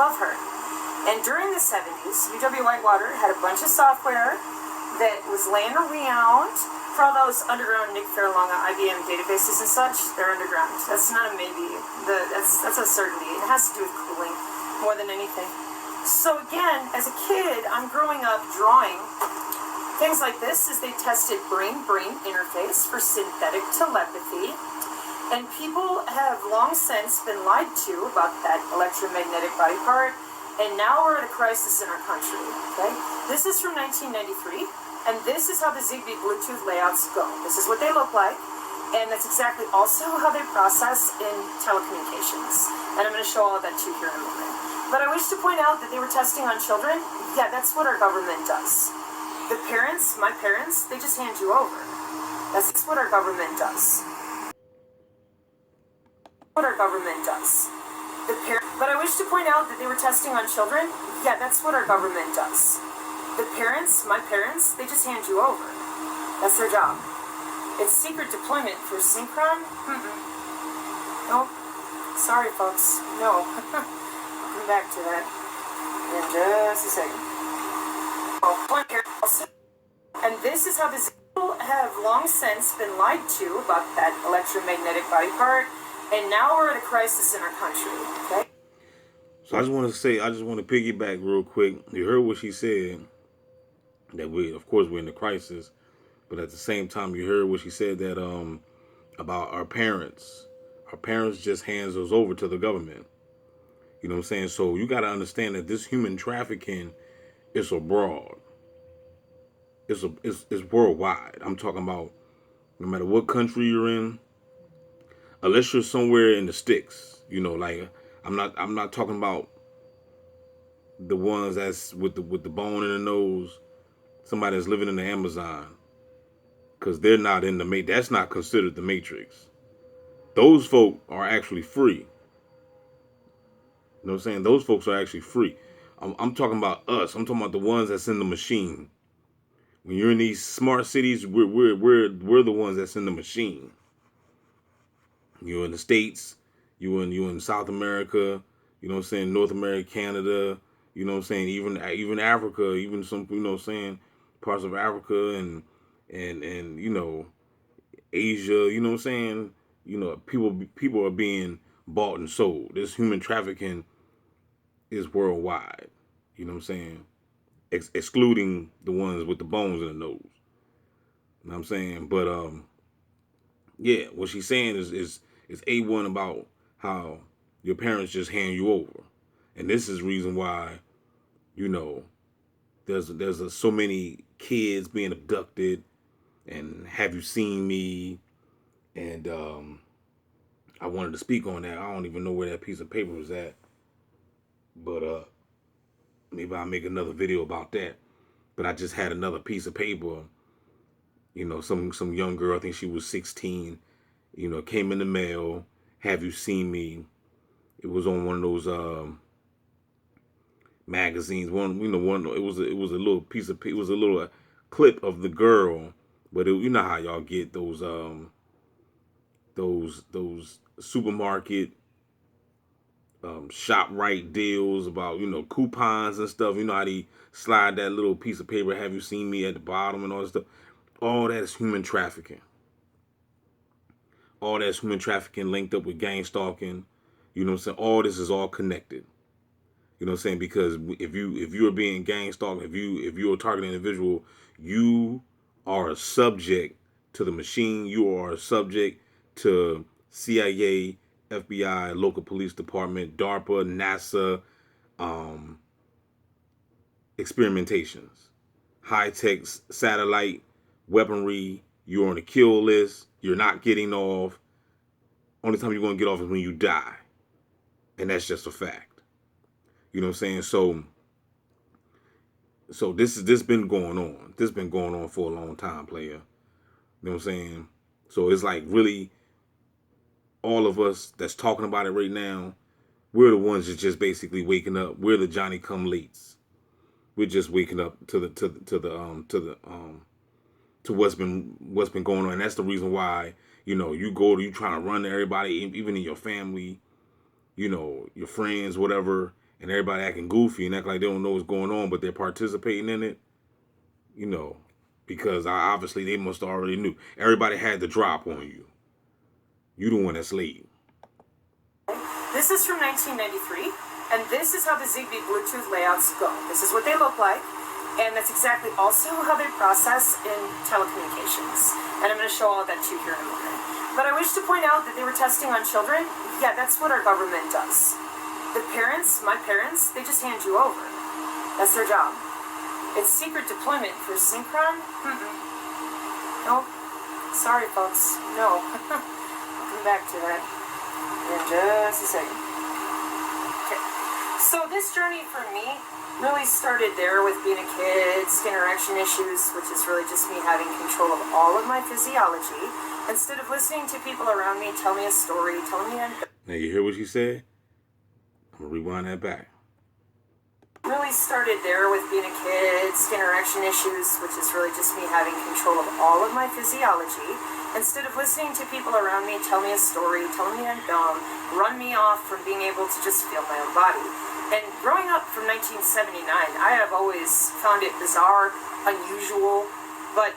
above her. And during the 70s, UW Whitewater had a bunch of software that was laying around for all those underground Nick Faralonga IBM databases and such. They're underground. That's not a maybe. That's a certainty. It has to do with cooling more than anything. So again, as a kid, I'm growing up drawing things like this as they tested brain-brain interface for synthetic telepathy. And people have long since been lied to about that electromagnetic body part. And now we're at a crisis in our country, okay? This is from 1993, and this is how the Zigbee Bluetooth layouts go. This is what they look like, and that's exactly also how they process in telecommunications. And I'm going to show all of that to you here in a moment. But I wish to point out that they were testing on children. Yeah, that's what our government does. The parents, my parents, they just hand you over. That's what our government does. What our government does. But I wish to point out that they were testing on children. Yeah, that's what our government does. The parents, my parents, they just hand you over. That's their job. It's secret deployment for Synchron? Nope. Sorry, folks. No. I'll come back to that in just a second. And this is how the people have long since been lied to about that electromagnetic body part. And now we're at a crisis in our country, okay? So I just want to piggyback real quick. You heard what she said, that of course, we're in the crisis. But at the same time, you heard what she said that about our parents. Our parents just hands us over to the government. You know what I'm saying? So you got to understand that this human trafficking is abroad. It's worldwide. I'm talking about no matter what country you're in. Unless you're somewhere in the sticks, you know, like I'm not talking about the ones that's with the bone in the nose, somebody that's living in the Amazon, because they're not in the that's not considered the Matrix. Those folk are actually free. You know what I'm saying? Those folks are actually free. I'm talking about us. I'm talking about the ones that's in the machine. When you're in these smart cities, we're the ones that's in the machine. You're in the States, you're in South America, you know what I'm saying, North America, Canada, you know what I'm saying, even Africa, even some, you know what I'm saying, parts of Africa and you know, Asia, you know what I'm saying, you know, people are being bought and sold. This human trafficking is worldwide, you know what I'm saying, excluding the ones with the bones in the nose. You know what I'm saying? But yeah, what she's saying is A1 about how your parents just hand you over. And this is the reason why, you know, there's so many kids being abducted, and have you seen me? And I wanted to speak on that. I don't even know where that piece of paper was at. But maybe I'll make another video about that. But I just had another piece of paper. You know, some young girl, I think she was 16, you know, came in the mail. Have you seen me? It was on one of those magazines. It was a little piece of, it was a little clip of the girl, but you know how y'all get those supermarket ShopRite deals about, you know, coupons and stuff. You know how they slide that little piece of paper, have you seen me, at the bottom and all that stuff. All that is human trafficking. All that's human trafficking linked up with gang stalking. You know what I'm saying? All this is all connected. You know what I'm saying? Because if you're being gang stalked, if you're a targeted individual, you are a subject to the machine. You are a subject to CIA, FBI, local police department, DARPA, NASA, experimentations, high-tech satellite weaponry. You're on a kill list. You're not getting off. Only time you're going to get off is when you die. And that's just a fact. You know what I'm saying? So this been going on. This been going on for a long time, player. You know what I'm saying? So it's like really all of us that's talking about it right now, we're the ones that's just basically waking up. We're the Johnny come lates. We're just waking up to what's been going on. And that's the reason why, you know, you trying to run to everybody, even in your family, you know, your friends, whatever, and everybody acting goofy and act like they don't know what's going on, but they're participating in it, because obviously they must already knew. Everybody had the drop on you. You the one that's late. This is from 1993, and this is how the Zigbee Bluetooth layouts go. This is what they look like, and that's exactly also how they process in telecommunications. And I'm going to show all of that to you here in a moment. But I wish to point out that they were testing on children. Yeah, that's what our government does. The parents, my parents, they just hand you over. That's their job. It's secret deployment for Synchron? Nope. Sorry, folks. No. I'll come back to that in just a second. Okay. So this journey for me really started there with being a kid, skin erection issues, which is really just me having control of all of my physiology, instead of listening to people around me tell me a story, telling me Now you hear what she said? I'm gonna rewind that back. Really started there with being a kid, skin erection issues, which is really just me having control of all of my physiology, instead of listening to people around me tell me a story, telling me I'm dumb, run me off from being able to just feel my own body. And growing up from 1979, I have always found it bizarre, unusual, but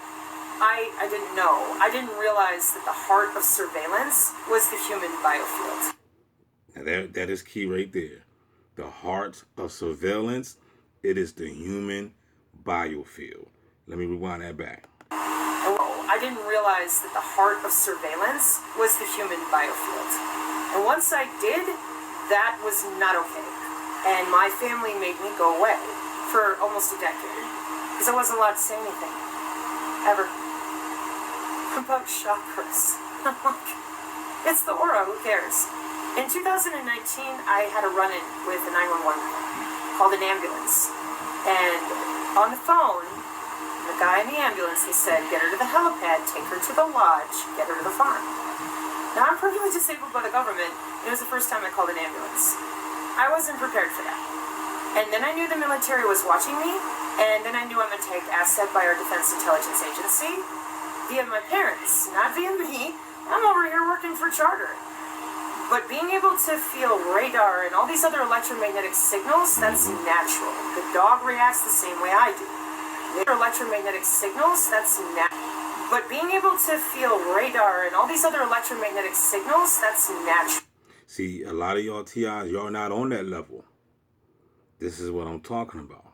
I didn't know. I didn't realize that the heart of surveillance was the human biofield. Now that is key right there. The heart of surveillance, it is the human biofield. Let me rewind that back. I didn't realize that the heart of surveillance was the human biofield. And once I did, that was not okay. And my family made me go away for almost a decade because I wasn't allowed to say anything. Ever. About chakras. It's the aura, who cares? In 2019, I had a run-in with a 911 called an ambulance. And on the phone, the guy in the ambulance, he said, get her to the helipad, take her to the lodge, get her to the farm. Now, I'm perfectly disabled by the government. It was the first time I called an ambulance. I wasn't prepared for that. And then I knew the military was watching me, and then I knew I'm a tagged asset by our Defense Intelligence Agency via my parents, not via me. I'm over here working for charter. But being able to feel radar and all these other electromagnetic signals, that's natural. The dog reacts the same way I do. The electromagnetic signals, that's natural. But being able to feel radar and all these other electromagnetic signals, that's natural. See, a lot of y'all TIs, y'all not on that level. This is what I'm talking about.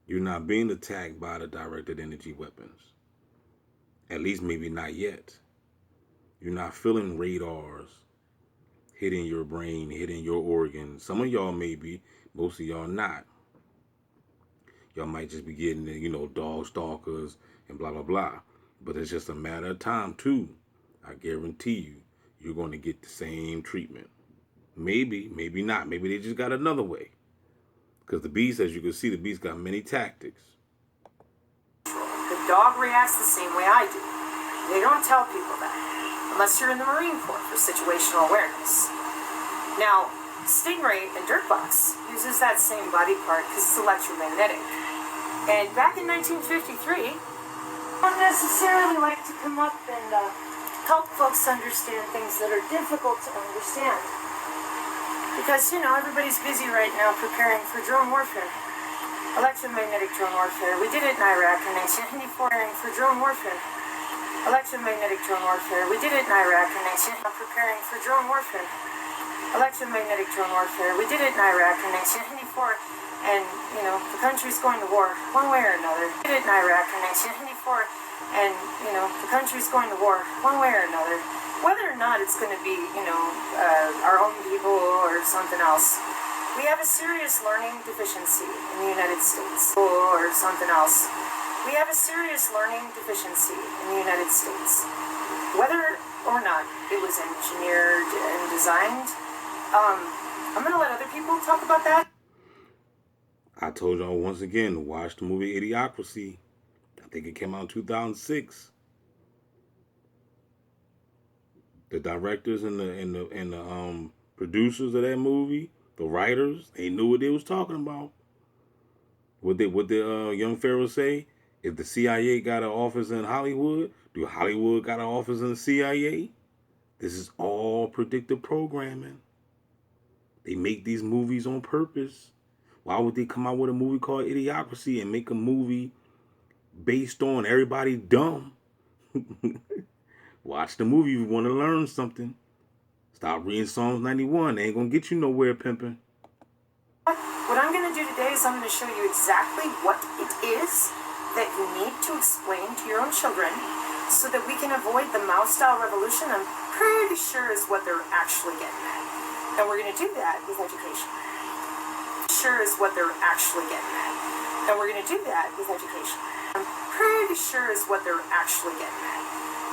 You're not being attacked by the directed energy weapons. At least maybe not yet. You're not feeling radars hitting your brain, hitting your organs. Some of y'all may be, most of y'all not. Y'all might just be getting, dog stalkers and blah, blah, blah. But it's just a matter of time, too. I guarantee you, you're going to get the same treatment. Maybe, maybe not. Maybe they just got another way. Because the beast, as you can see, the beast got many tactics. The dog reacts the same way I do. They don't tell people that. Unless you're in the Marine Corps for situational awareness. Now, Stingray and Dirtbox uses that same body part because it's electromagnetic. And back in 1953, I don't necessarily like to come up and help folks understand things that are difficult to understand. Because, everybody's busy right now preparing for drone warfare. Electromagnetic drone warfare. We did it in Iraq in 1994 for drone warfare. Electromagnetic drone warfare. We did it in Iraq and preparing for drone warfare. Electromagnetic drone warfare. We did it in Iraq in 1994, and the country's going to war one way or another. We did it in Iraq in 1994, and the country's going to war one way or another. Whether or not it's going to be our own people or something else. We have a serious learning deficiency in the United States or something else. We have a serious learning deficiency in the United States. Whether or not it was engineered and designed, I'm going to let other people talk about that. I told y'all once again to watch the movie Idiocracy. I think it came out in 2006. The directors and the producers of that movie, the writers, they knew what they was talking about. What the young Pharaoh say? If the CIA got an office in Hollywood, do Hollywood got an office in the CIA? This is all predictive programming. They make these movies on purpose. Why would they come out with a movie called Idiocracy and make a movie based on everybody dumb? Watch the movie if you want to learn something. Stop reading Psalms 91. They ain't going to get you nowhere, pimping. What I'm going to do today is I'm going to show you exactly what it is that you need to explain to your own children so that we can avoid the Mao-style revolution I'm pretty sure is what they're actually getting at. And we're going to do that with education. Sure is what they're actually getting at. And we're going to do that with education. I'm pretty sure is what they're actually getting at.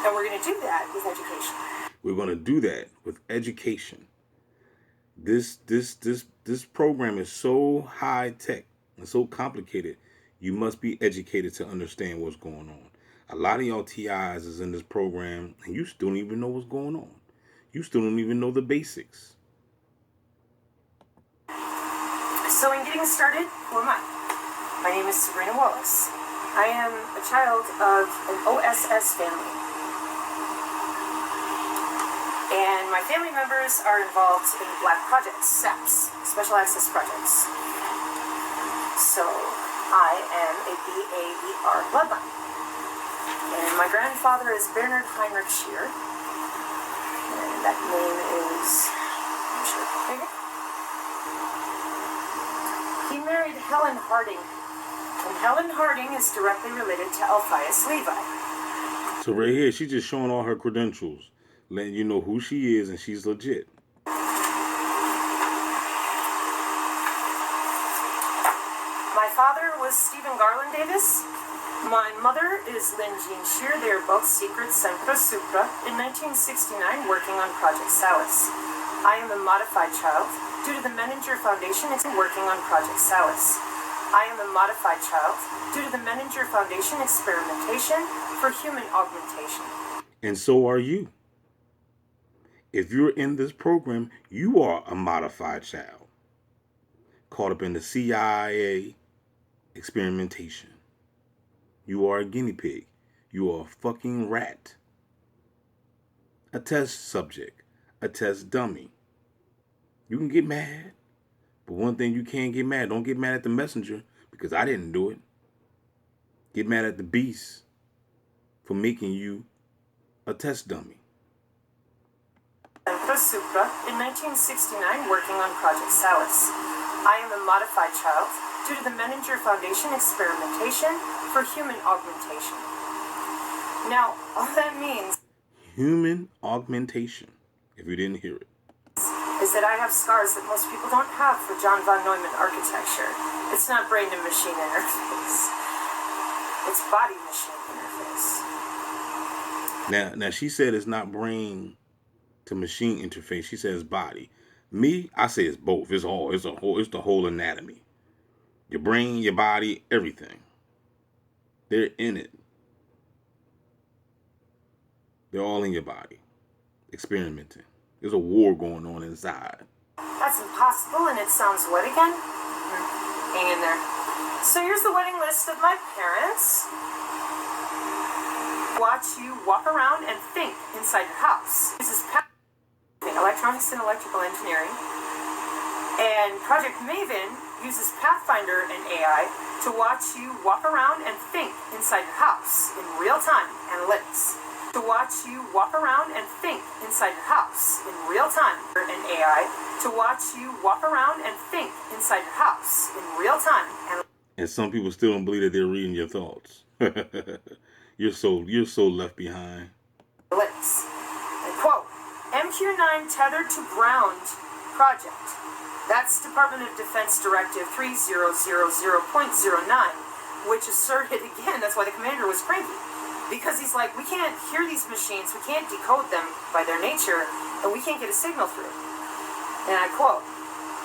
And we're going to do that with education. We're going to do that with education. This program is so high tech and so complicated. You must be educated to understand what's going on. A lot of y'all TIs is in this program and you still don't even know what's going on. You still don't even know the basics. So in getting started, who am I? My name is Sabrina Wallace. I am a child of an OSS family. And my family members are involved in black projects, SAPs, Special Access Projects. So I am a BAER bloodline. And my grandfather is Bernard Heinrich Scheer. And that name is... I'm sure. Okay. He married Helen Harding. And Helen Harding is directly related to Alphaeus Levi. So right here, she's just showing all her credentials, letting you know who she is and she's legit. My father was Stephen Garland Davis. My mother is Lynn Jean Scheer. They are both secret Sempre Supra in 1969 working on Project Salus. I am a modified child due to the Menninger Foundation working on Project Salus. I am a modified child due to the Menninger Foundation experimentation for human augmentation. And so are you. If you're in this program, you are a modified child. Caught up in the CIA experimentation. You are a guinea pig. You are a fucking rat. A test subject. A test dummy. You can get mad. But one thing you can't get mad. Don't get mad at the messenger because I didn't do it. Get mad at the beast for making you a test dummy. Supra in 1969 working on Project Salus. I am a modified child due to the Menninger Foundation experimentation for human augmentation. Now, all that means human augmentation, if you didn't hear it, is that I have scars that most people don't have for John von Neumann architecture. It's not brain to machine interface. It's body machine interface. Now she said it's not brain to machine interface. She says body. Me, I say it's both. It's all. It's the whole anatomy. Your brain, your body, everything. They're in it. They're all in your body. Experimenting. There's a war going on inside. That's impossible, and it sounds what again? Hang in there. So here's the wedding list of my parents. Watch you walk around and think inside your house. This is electronics and electrical engineering. And Project Maven uses Pathfinder and AI to watch you walk around and think inside your house in real-time analytics. To watch you walk around and think inside your house in real time, and AI to watch you walk around and think inside your house in real time. And some people still don't believe that they're reading your thoughts. You're so left behind. Let's quote MQ9 tethered to ground project. That's Department of Defense Directive 3000.09, which asserted again. That's why the commander was cranky. Because he's like, we can't hear these machines, we can't decode them by their nature, and we can't get a signal through. And I quote,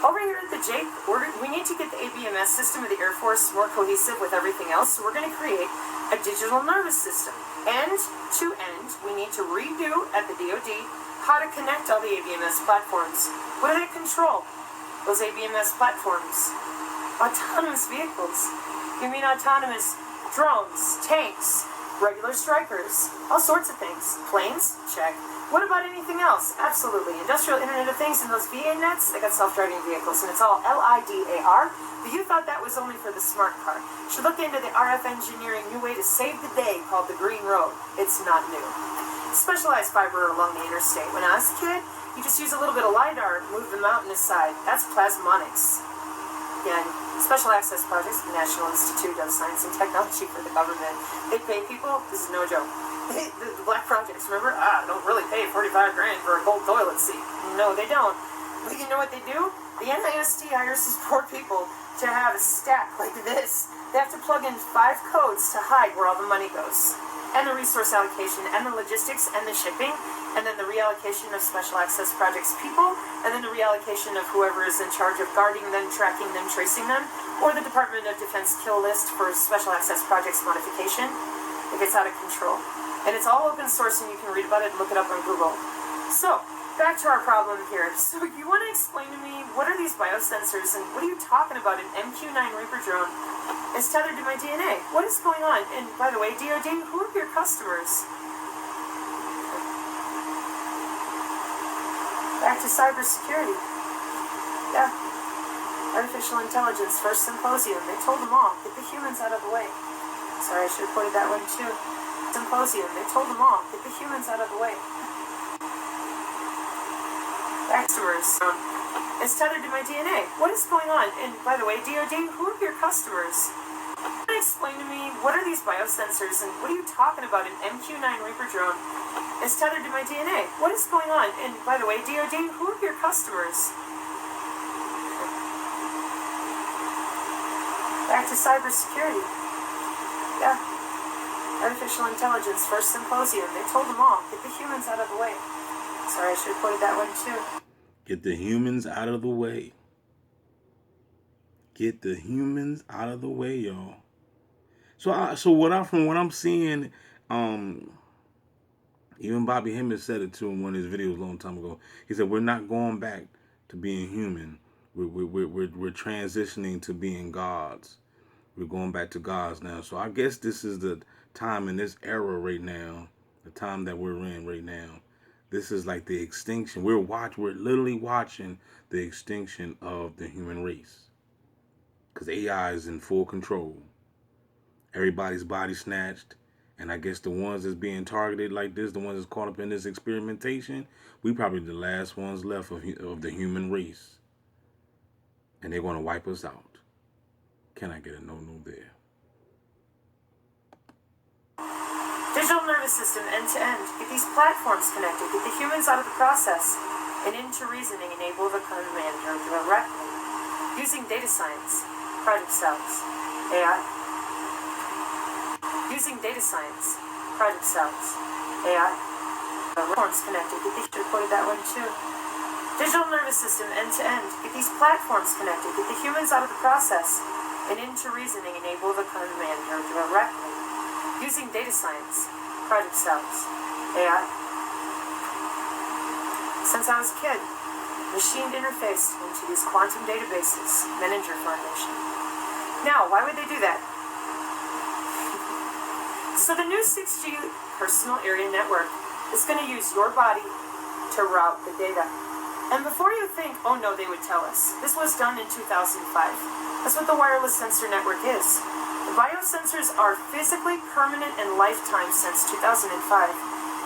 over here at the Jake, we need to get the ABMS system of the Air Force more cohesive with everything else, so we're going to create a digital nervous system. End to end, we need to redo at the DoD how to connect all the ABMS platforms. What do they control? Those ABMS platforms. Autonomous vehicles. You mean autonomous drones, tanks, regular strikers, all sorts of things. Planes? Check. What about anything else? Absolutely. Industrial Internet of Things and those VA nets, they got self-driving vehicles, and it's all LIDAR. But you thought that was only for the smart car. You should look into the RF engineering new way to save the day called the Green Road. It's not new. Specialized fiber along the interstate. When I was a kid, you just use a little bit of LiDAR to move the mountain aside. That's plasmonics. Again, special access projects, the National Institute of Science and Technology for the government. They pay people, this is no joke. The black projects, remember? Don't really pay 45 grand for a gold toilet seat. No, they don't. But you know what they do? The NIST hires these poor people to have a stack like this. They have to plug in 5 codes to hide where all the money goes. And the resource allocation, and the logistics, and the shipping, and then the reallocation of special access projects people, and then the reallocation of whoever is in charge of guarding them, tracking them, tracing them, or the Department of Defense kill list for special access projects modification. It gets out of control. And it's all open source, and you can read about it and look it up on Google. So, back to our problem here. So you want to explain to me, what are these biosensors, and what are you talking about? An MQ-9 Reaper drone is tethered to my DNA. What is going on? And by the way, DoD, who are your customers? Back to cybersecurity. Yeah. Artificial intelligence, first symposium. They told them all, get the humans out of the way. Sorry, I should have quoted that one too. Symposium. They told them all, get the humans out of the way. Customers. It's tethered to my DNA. What is going on? And by the way, DoD, who are your customers? Can you explain to me, what are these biosensors, and what are you talking about? An MQ-9 Reaper drone is tethered to my DNA. What is going on? And by the way, DoD, who are your customers? Back to cybersecurity. Yeah. Artificial intelligence, first symposium. They told them all, get the humans out of the way. Sorry, I should have quoted that one too. Get the humans out of the way. Get the humans out of the way, y'all. So from what I'm seeing, even Bobby Hemmett said it too in one of his videos a long time ago. He said, we're not going back to being human. We're transitioning to being gods. We're going back to gods now. So I guess this is the time in this era right now, the time that we're in right now. This is like the extinction. We're literally watching the extinction of the human race. Because AI is in full control. Everybody's body snatched. And I guess the ones that's being targeted like this, the ones that's caught up in this experimentation, we probably the last ones left of the human race. And they're going to wipe us out. Can I get a no there? Digital nervous system end to end. Get these platforms connected. Get the humans out of the process and into reasoning. Enable the command directly. Using data science. Project cells. AI. Using data science. Project cells. AI. Platforms connected. Get the should have quoted that one too. Digital nervous system end to end. Get these platforms connected. Get the humans out of the process and into reasoning. Enable the command directly. Using data science, project cells, AI. Since I was a kid, machined interfaced into these quantum databases, Menninger Foundation. Now, why would they do that? So the new 6G personal area network is going to use your body to route the data. And before you think, oh no, they would tell us, this was done in 2005. That's what the wireless sensor network is. The biosensors are physically permanent and lifetime since 2005.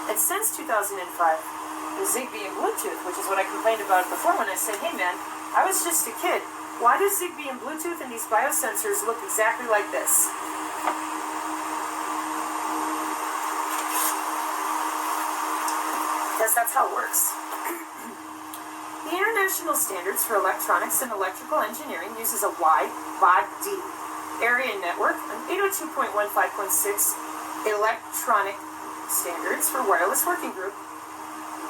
And since 2005, the Zigbee and Bluetooth, which is what I complained about before when I said, hey man, I was just a kid. Why does Zigbee and Bluetooth and these biosensors look exactly like this? Because that's how it works. The International Standards for Electronics and Electrical Engineering uses a wide body area network, an 802.15.6 electronic standards for wireless working group,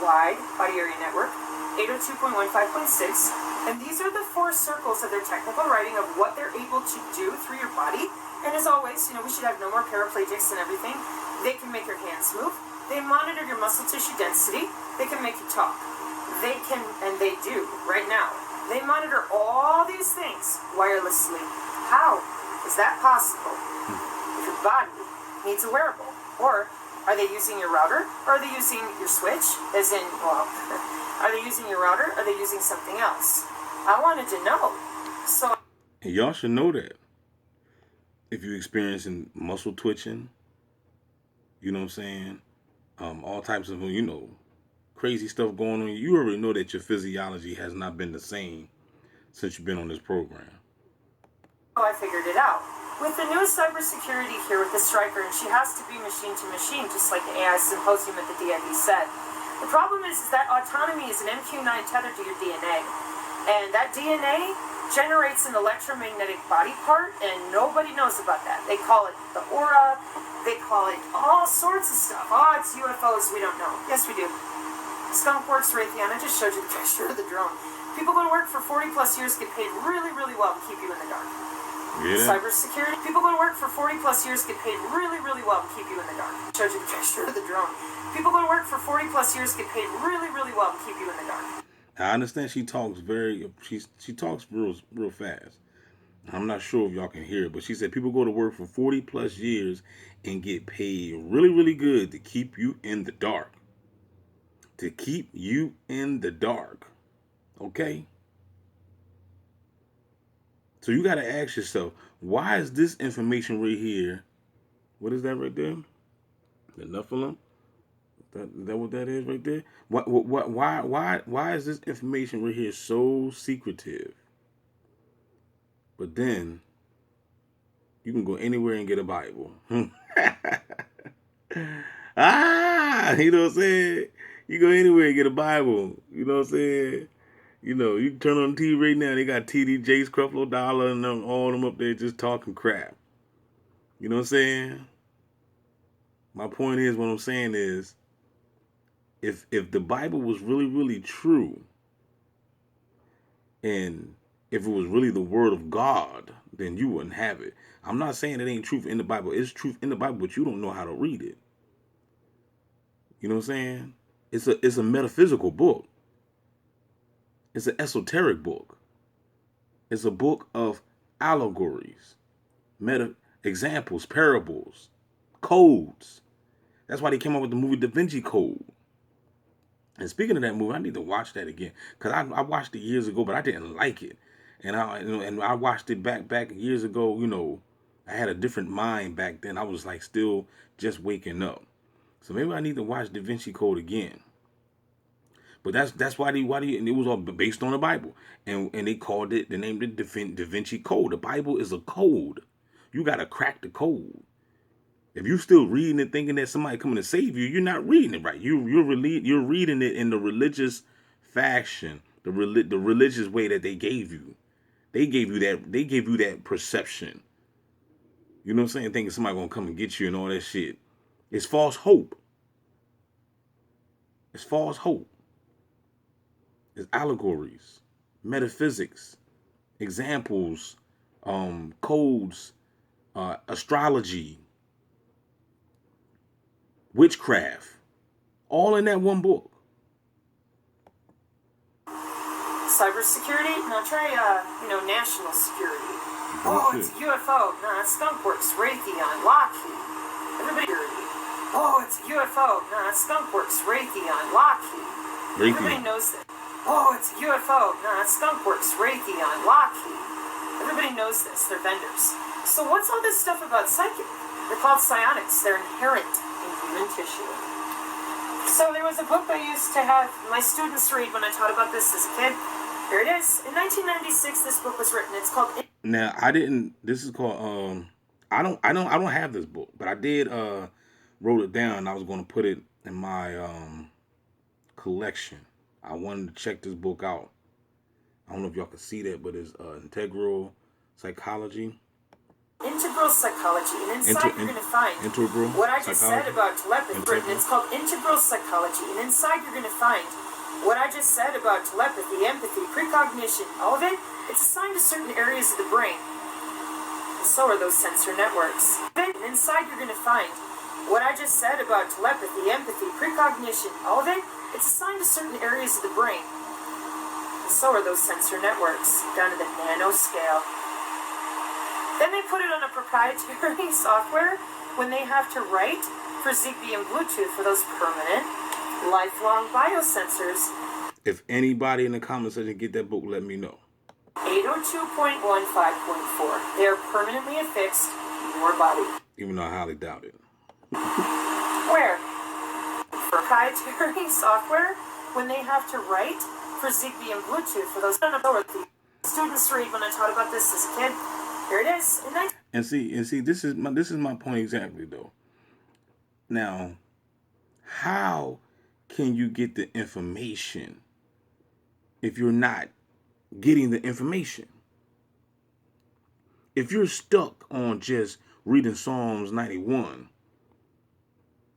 wide body area network, 802.15.6, and these are the 4 circles of their technical writing of what they're able to do through your body. And as always, we should have no more paraplegics and everything. They can make your hands move. They monitor your muscle tissue density. They can make you talk. They can, and they do right now. They monitor all these things wirelessly. How is that possible if your body needs a wearable? Or Are they using your router? Or are they using your switch? As in, well, are they using your router? Or are they using something else? I wanted to know. So, and y'all should know that. If you're experiencing muscle twitching, you know what I'm saying? All types of, crazy stuff going on. You already know that your physiology has not been the same since you've been on this program. I figured it out. With the new cybersecurity here with the Striker, and she has to be machine to machine, just like the AI symposium at the DID said. The problem is that autonomy is an MQ9 tethered to your DNA. And that DNA generates an electromagnetic body part, and nobody knows about that. They call it the aura, they call it all sorts of stuff. Oh, it's UFOs, we don't know. Yes, we do. Skunkworks, Raytheon, I just showed you the picture of the drone. People go to work for 40 plus years, get paid really, really well to keep you in the dark. Yeah. Cybersecurity, people go to work for 40 plus years, get paid really, really well to keep you in the dark. I showed you the picture of the drone. People go to work for 40 plus years, get paid really, really well to keep you in the dark. I understand she talks she talks real fast. I'm not sure if y'all can hear it, but she said people go to work for 40 plus years and get paid really, really good to keep you in the dark. To keep you in the dark. Okay? So you got to ask yourself, why is this information right here? What is that right there? The Nephilim? Is that what that is right there? Why is this information right here so secretive? But then you can go anywhere and get a Bible. You know what I'm saying? You go anywhere and get a Bible. You know what I'm saying? You can turn on the TV right now. They got TD Jakes, Creflo Dollar, and all them up there just talking crap. You know what I'm saying? My point is, what I'm saying is, if the Bible was really, really true, and if it was really the word of God, then you wouldn't have it. I'm not saying it ain't truth in the Bible. It's truth in the Bible, but you don't know how to read it. You know what I'm saying? It's a metaphysical book. It's an esoteric book. It's a book of allegories, examples, parables, codes. That's why they came up with the movie Da Vinci Code. And speaking of that movie, I need to watch that again, because I watched it years ago, but I didn't like it. And I watched it back years ago. I had a different mind back then. I was like still just waking up. So maybe I need to watch Da Vinci Code again. But that's why and it was all based on the Bible. And they named it Da Vinci Code. The Bible is a code. You got to crack the code. If you're still reading it thinking that somebody coming to save you, you're not reading it right. You're reading it in the religious fashion, the religious way that they gave you. They gave you that perception. You know what I'm saying? Thinking somebody gonna come and get you and all that shit. It's false hope. It's false hope. It's allegories, metaphysics, examples, codes, astrology, witchcraft, all in that one book. Cybersecurity? Now try, national security. Oh, it's UFO. No, it's Skunkworks, Raytheon, Lockheed. Everybody. Oh, it's UFO. No, it's Skunkworks, Raytheon, Lockheed. Everybody knows that. Oh, it's UFO. No, it's Skunkworks, Raytheon, Lockheed. Everybody knows this. They're vendors. So what's all this stuff about psychic? They're called psionics. They're inherent in human tissue. So there was a book I used to have my students read when I taught about this as a kid. Here it is. In 1996, this book was written. It's called. Now I didn't. This is called. I don't have this book, but I did. Wrote it down. I was going to put it in my collection. I wanted to check this book out. I don't know if y'all can see that, but it's Integral Psychology. Integral Psychology, and inside you're going to find what I just said about telepathy. It's called Integral Psychology, and inside you're going to find what I just said about telepathy, empathy, precognition, all of it. It's assigned to certain areas of the brain, and so are those sensor networks. And inside you're going to find what I just said about telepathy, empathy, precognition, all of it. It's assigned to certain areas of the brain, and so are those sensor networks, down to the nanoscale. Then they put it on a proprietary software when they have to write for Zigbee and Bluetooth for those permanent, lifelong biosensors. If anybody in the comment section get that book, let me know. 802.15.4. They are permanently affixed in your body. Even though I highly doubt it. Where? Proprietary software when they have to write for Zigbee and Bluetooth for those students read when I taught about this as a kid. Here it is. And see, this is my point exactly though. Now, how can you get the information if you're not getting the information? If you're stuck on just reading Psalms 91,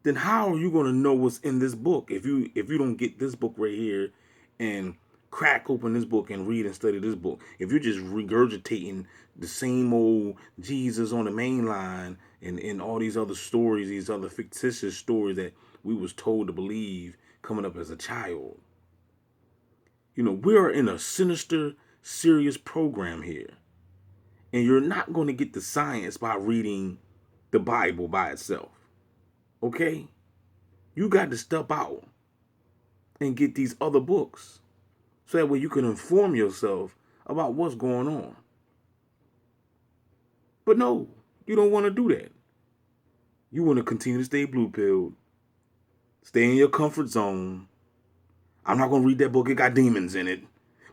then how are you going to know what's in this book if you don't get this book right here and crack open this book and read and study this book? If you're just regurgitating the same old Jesus on the main line and all these other stories, these other fictitious stories that we was told to believe coming up as a child. You know, we are in a sinister, serious program here. And you're not going to get the science by reading the Bible by itself. Okay? You got to step out and get these other books so that way you can inform yourself about what's going on. But no, you don't want to do that. You want to continue to stay blue-pilled, stay in your comfort zone. I'm not going to read that book. It got demons in it.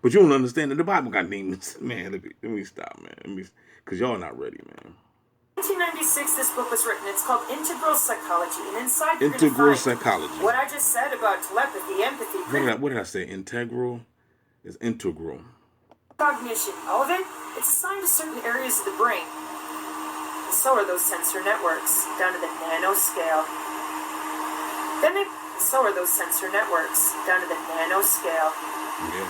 But you don't understand that the Bible got demons. Man, let me stop, man. Because y'all not ready, man. 1996, this book was written. It's called Integral Psychology. And inside Integral Psychology. What I just said about telepathy, empathy, what did I say? Integral is integral. Cognition, all of it, it's assigned to certain areas of the brain. And so are those sensor networks, down to the nanoscale. So are those sensor networks, down to the nanoscale. Yeah.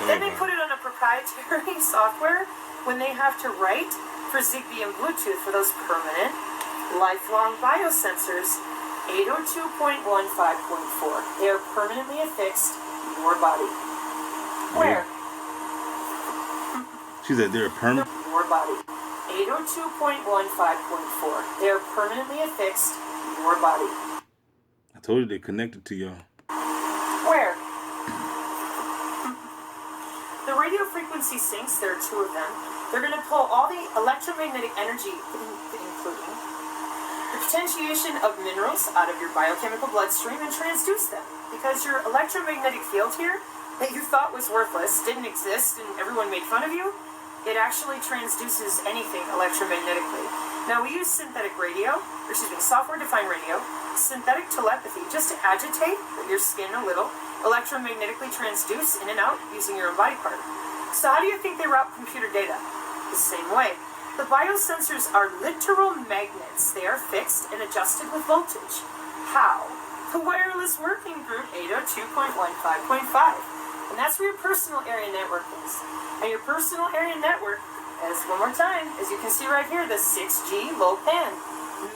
Then they put it on a proprietary software when they have to write for Zigbee and Bluetooth for those permanent, lifelong biosensors, 802.15.4. They are permanently affixed in your body. Where? She said they're permanent. Your body. 802.15.4. They are permanently affixed in your body. I told you they're connected to y'all. Where? The radio frequency sinks, there are two of them. They're going to pull all the electromagnetic energy, including the potentiation of minerals out of your biochemical bloodstream and transduce them. Because your electromagnetic field here that you thought was worthless, didn't exist, and everyone made fun of you, it actually transduces anything electromagnetically. Now we use software-defined radio, synthetic telepathy, just to agitate your skin a little, electromagnetically transduce in and out using your own body part. So how do you think they route computer data? The same way. The biosensors are literal magnets. They are fixed and adjusted with voltage. How? The wireless working group 802.15.5. And that's where your personal area network is. And your personal area network, one more time, as you can see right here, the 6G low pan,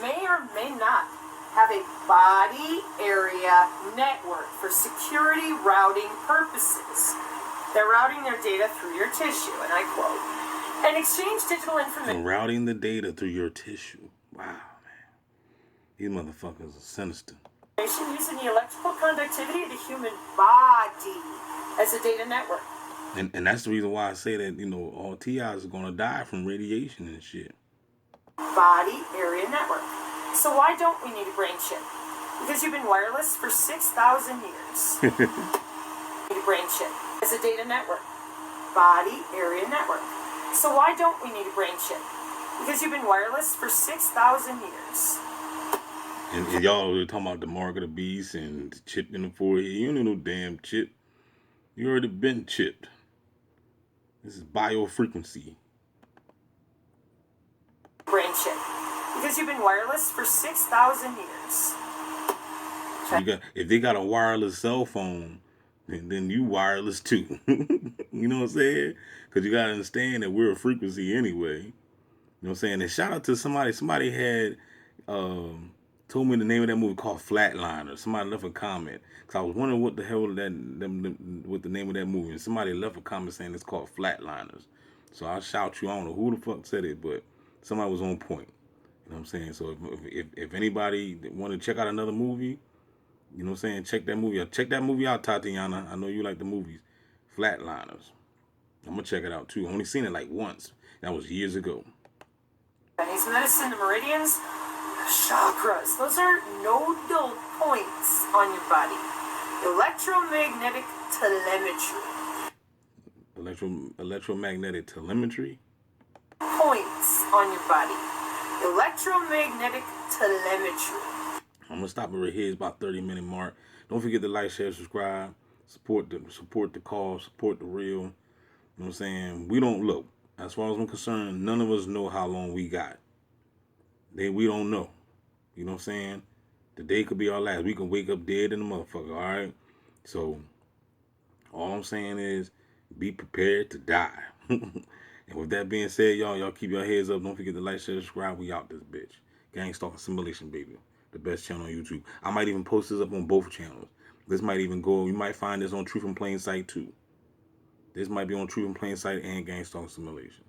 may or may not have a body area network for security routing purposes. They're routing their data through your tissue, and I quote, and exchange digital information. Routing the data through your tissue. Wow, man. These motherfuckers are sinister. Using the electrical conductivity of the human body as a data network. And that's the reason why I say that, all TIs are going to die from radiation and shit. Body area network. So why don't we need a brain chip? Because you've been wireless for 6,000 years. Need a brain chip as a data network. Body area network. So why don't we need a brain chip? Because you've been wireless for 6,000 years. And y'all were talking about the mark of the beast and the chip in the forehead. You don't need no damn chip. You already been chipped. This is biofrequency. Brain chip. Because you've been wireless for 6,000 years. If they got a wireless cell phone, then you wireless too. You know what I'm saying? Because you got to understand that we're a frequency anyway. You know what I'm saying? And shout out to somebody. Somebody had told me the name of that movie called Flatliner. Somebody left a comment. Because I was wondering what the hell what the name of that movie. And somebody left a comment saying it's called Flatliners. So I'll shout you. I don't know who the fuck said it, but somebody was on point. You know what I'm saying? So if anybody want to check out another movie, you know what I'm saying, check that movie out. Check that movie out, Tatiana. I know you like the movies. Flatliners. I'm going to check it out, too. I only seen it like once. That was years ago. Chinese medicine, the meridians, chakras. Those are nodal points on your body. Electromagnetic telemetry. Electromagnetic telemetry? Points on your body. Electromagnetic telemetry. I'm going to stop it right here. It's about 30-minute mark. Don't forget to like, share, subscribe. Support the cause. Support the real. You know what I'm saying? We don't look. As far as I'm concerned, none of us know how long we got. We don't know. You know what I'm saying? The day could be our last. We can wake up dead in the motherfucker, all right? So, all I'm saying is, be prepared to die. And with that being said, y'all keep your heads up. Don't forget to like, share, subscribe. We out this bitch. Gang Stalker Simulation, baby. The best channel on YouTube. I might even post this up on both channels. This might even go, you might find this on Truth in Plain Sight too. This might be on Truth in Plain Sight and Gang Stalker Simulation.